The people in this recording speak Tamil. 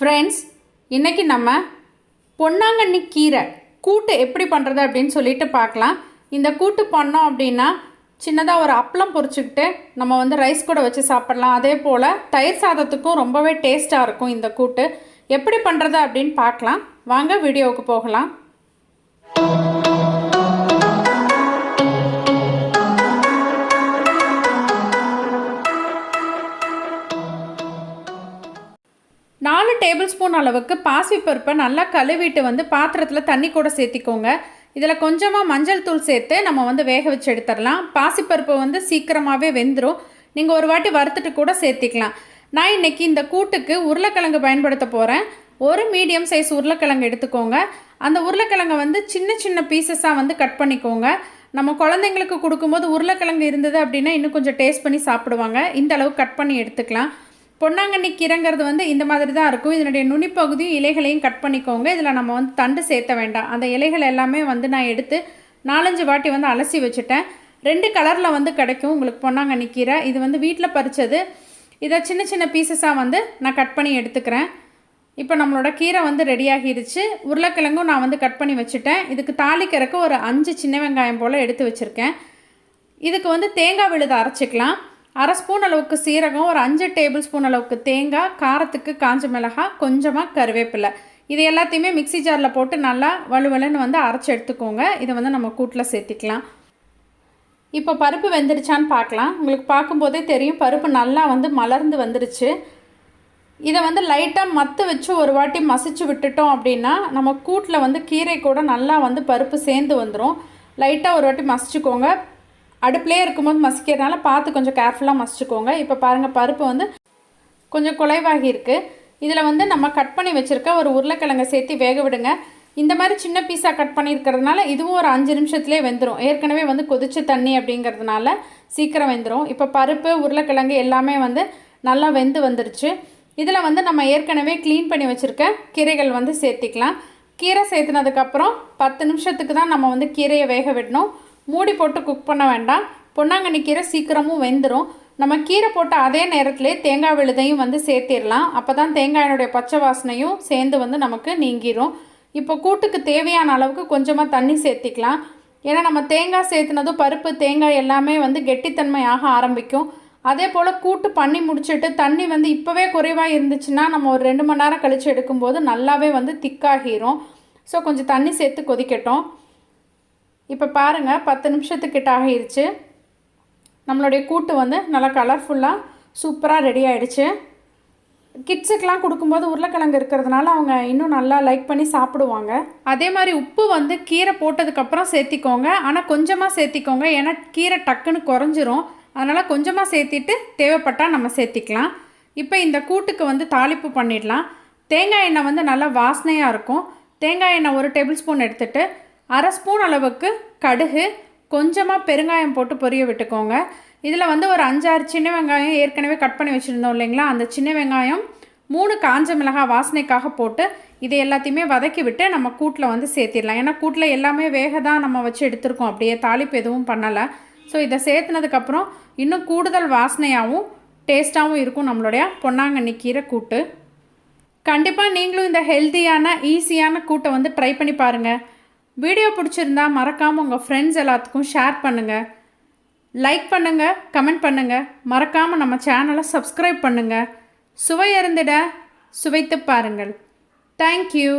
ஃப்ரெண்ட்ஸ், இன்றைக்கி நம்ம பொன்னாங்கண்ணி கீரை கூட்டு எப்படி பண்ணுறது அப்படின்னு சொல்லிட்டு பார்க்கலாம். இந்த கூட்டு பண்ணோம் அப்படின்னா சின்னதாக ஒரு அப்பளம் பொரிச்சுக்கிட்டு நம்ம ரைஸ் கூட வச்சு சாப்பிட்லாம். அதே போல் தயிர் சாதத்துக்கும் ரொம்பவே டேஸ்ட்டாக இருக்கும். இந்த கூட்டு எப்படி பண்ணுறது அப்படின்னு பார்க்கலாம். வாங்க வீடியோவுக்கு போகலாம். நாலு டேபிள் ஸ்பூன் அளவுக்கு பாசிப்பருப்பை நல்லா கழுவிட்டு பாத்திரத்தில் தண்ணி கூட சேர்த்திக்கோங்க. இதில் கொஞ்சமாக மஞ்சள் தூள் சேர்த்து நம்ம வேக வச்சு எடுத்துடலாம். பாசிப்பருப்பு சீக்கிரமாகவே வெந்துடும். நீங்கள் ஒரு வாட்டி வறுத்துட்டு கூட சேர்த்திக்கலாம். நான் இன்றைக்கி இந்த கூட்டுக்கு உருளைக்கிழங்கு பயன்படுத்த போகிறேன். ஒரு மீடியம் சைஸ் உருளைக்கிழங்கு எடுத்துக்கோங்க. அந்த உருளைக்கிழங்கை சின்ன சின்ன பீசஸாக கட் பண்ணிக்கோங்க. நம்ம குழந்தைங்களுக்கு கொடுக்கும்போது உருளைக்கிழங்கு இருந்தது அப்படின்னா இன்னும் கொஞ்சம் டேஸ்ட் பண்ணி சாப்பிடுவாங்க. இந்த அளவு கட் பண்ணி எடுத்துக்கலாம். பொன்னாங்கண்ணி கீரைங்கிறது இந்த மாதிரி தான் இருக்கும். இதனுடைய நுனிப்பகுதியும் இலைகளையும் கட் பண்ணிக்கோங்க. இதில் நம்ம தண்டு சேர்த்த வேண்டாம். அந்த இலைகள் எல்லாமே நான் எடுத்து 4-5 வாட்டி அலசி வச்சுட்டேன். 2 கலரில் கிடைக்கும் உங்களுக்கு பொன்னாங்கண்ணி கீரை. இது வீட்டில் பறித்தது. இதை சின்ன சின்ன பீசஸாக நான் கட் பண்ணி எடுத்துக்கிறேன். இப்போ நம்மளோட கீரை ரெடி ஆகிடுச்சு. உருளைக்கிழங்கும் நான் கட் பண்ணி வச்சுட்டேன். இதுக்கு தாளிக்கிறதுக்கு ஒரு 5 சின்ன வெங்காயம் போல் எடுத்து வச்சுருக்கேன். இதுக்கு தேங்காய் விழுதை அரைச்சிக்கலாம். 1/2 ஸ்பூன் அளவுக்கு சீரகம், ஒரு 5 டேபிள் ஸ்பூன் அளவுக்கு தேங்காய், காரத்துக்கு காஞ்ச மிளகாய், கொஞ்சமாக கருவேப்பிலை, இது எல்லாத்தையுமே மிக்சி ஜாரில் போட்டு நல்லா வலுவலுன்னு அரைச்சி எடுத்துக்கோங்க. இதை நம்ம கூட்டில் சேர்த்திக்கலாம். இப்போ பருப்பு வெந்துருச்சான்னு பார்க்கலாம். உங்களுக்கு பார்க்கும்போதே தெரியும் பருப்பு நல்லா மலர்ந்து வந்துருச்சு. இதை லைட்டாக மத்து வச்சு ஒரு வாட்டி மசிச்சு விட்டுட்டோம் அப்படின்னா நம்ம கூட்டில் கீரை கூட நல்லா பருப்பு சேர்ந்து வந்துடும். லைட்டாக ஒரு வாட்டி மசிச்சுக்கோங்க. அடுப்பிலே இருக்கும்போது மசிக்கிறதுனால பார்த்து கொஞ்சம் கேர்ஃபுல்லாக மசிச்சுக்கோங்க. இப்போ பாருங்கள் பருப்பு கொஞ்சம் குலைவாகி இருக்குது. இதில் நம்ம கட் பண்ணி வச்சுருக்க ஒரு உருளைக்கிழங்கை சேர்த்து வேக விடுங்க. இந்த மாதிரி சின்ன பீஸாக கட் பண்ணியிருக்கிறதுனால இதுவும் ஒரு 5 நிமிஷத்துலேயே வெந்துடும். ஏற்கனவே கொதிச்ச தண்ணி அப்படிங்கிறதுனால சீக்கிரம் வெந்துடும். இப்போ பருப்பு உருளைக்கிழங்கு எல்லாமே நல்லா வெந்து வந்துருச்சு. இதில் நம்ம ஏற்கனவே க்ளீன் பண்ணி வச்சுருக்க கீரைகள் சேர்த்திக்கலாம். கீரை சேர்த்துனதுக்கப்புறம் 10 நிமிஷத்துக்கு தான் நம்ம கீரையை வேக விடணும். மூடி போட்டு குக் பண்ண வேண்டாம். பொன்னாங்கண்ணி கீரை சீக்கிரமும் வெந்துடும். நம்ம கீரை போட்ட அதே நேரத்திலே தேங்காய் விழுதையும் சேர்த்திடலாம். அப்போ தான் தேங்காயினுடைய பச்சை வாசனையும் சேர்ந்து நமக்கு நீங்கிடும். இப்போ கூட்டுக்கு தேவையான அளவுக்கு கொஞ்சமாக தண்ணி சேர்த்திக்கலாம். ஏன்னா நம்ம தேங்காய் சேர்த்துனதும் பருப்பு தேங்காய் எல்லாமே கெட்டித்தன்மை ஆக ஆரம்பிக்கும். அதே போல் கூட்டு பண்ணி முடிச்சுட்டு தண்ணி இப்போவே குறைவாக இருந்துச்சுன்னா நம்ம ஒரு 2 மணி நேரம் கழித்து எடுக்கும்போது நல்லாவே திக்காகிரும். ஸோ கொஞ்சம் தண்ணி சேர்த்து கொதிக்கட்டும். இப்போ பாருங்கள் 10 நிமிஷத்துக்கிட்ட ஆகிருச்சு. நம்மளுடைய கூட்டு நல்லா கலர்ஃபுல்லாக சூப்பராக ரெடி ஆகிடுச்சு. கிட்ஸுக்கெலாம் கொடுக்கும்போது உருளைக்கிழங்கு இருக்கிறதுனால அவங்க இன்னும் நல்லா லைக் பண்ணி சாப்பிடுவாங்க. அதே மாதிரி உப்பு கீரை போட்டதுக்கப்புறம் சேர்த்திக்கோங்க. ஆனால் கொஞ்சமாக சேர்த்திக்கோங்க. ஏன்னா கீரை டக்குன்னு குறைஞ்சிரும். அதனால் கொஞ்சமாக சேர்த்திட்டு தேவைப்பட்டால் நம்ம சேர்த்திக்கலாம். இப்போ இந்த கூட்டுக்கு தாளிப்பு பண்ணிடலாம். தேங்காய் எண்ணெய் நல்லா வாசனையாக இருக்கும். தேங்காய் எண்ணெய் 1 டேபிள் ஸ்பூன் எடுத்துகிட்டு 1/2 ஸ்பூன் அளவுக்கு கடுகு, கொஞ்சமாக பெருங்காயம் போட்டு பொரிய விட்டுக்கோங்க. இதில் ஒரு 5-6 சின்ன வெங்காயம் ஏற்கனவே கட் பண்ணி வச்சுருந்தோம் இல்லைங்களா, அந்த சின்ன வெங்காயம் 3 காஞ்ச மிளகாய் வாசனைக்காக போட்டு இதை எல்லாத்தையுமே வதக்கி விட்டு நம்ம கூட்டில் சேர்த்திடலாம். ஏன்னா கூட்டில் எல்லாமே வேக தான் நம்ம வச்சு எடுத்துருக்கோம். அப்படியே தாளிப்பு எதுவும் பண்ணலை. ஸோ இதை சேர்த்துனதுக்கப்புறம் இன்னும் கூடுதல் வாசனையாகவும் டேஸ்ட்டாகவும் இருக்கும் நம்மளுடைய பொன்னாங்கண்ணி கீரை கூட்டு. கண்டிப்பாக நீங்களும் இந்த ஹெல்த்தியான ஈஸியான கூட்டை ட்ரை பண்ணி பாருங்கள். வீடியோ பிடிச்சிருந்தா மறக்காமல் உங்கள் ஃப்ரெண்ட்ஸ் எல்லாத்துக்கும் ஷேர் பண்ணுங்கள். லைக் பண்ணுங்கள், கமெண்ட் பண்ணுங்கள். மறக்காமல் நம்ம சேனலை சப்ஸ்கிரைப் பண்ணுங்கள். சுவை அருந்திட சுவைத்து பாருங்கள். தேங்க்யூ.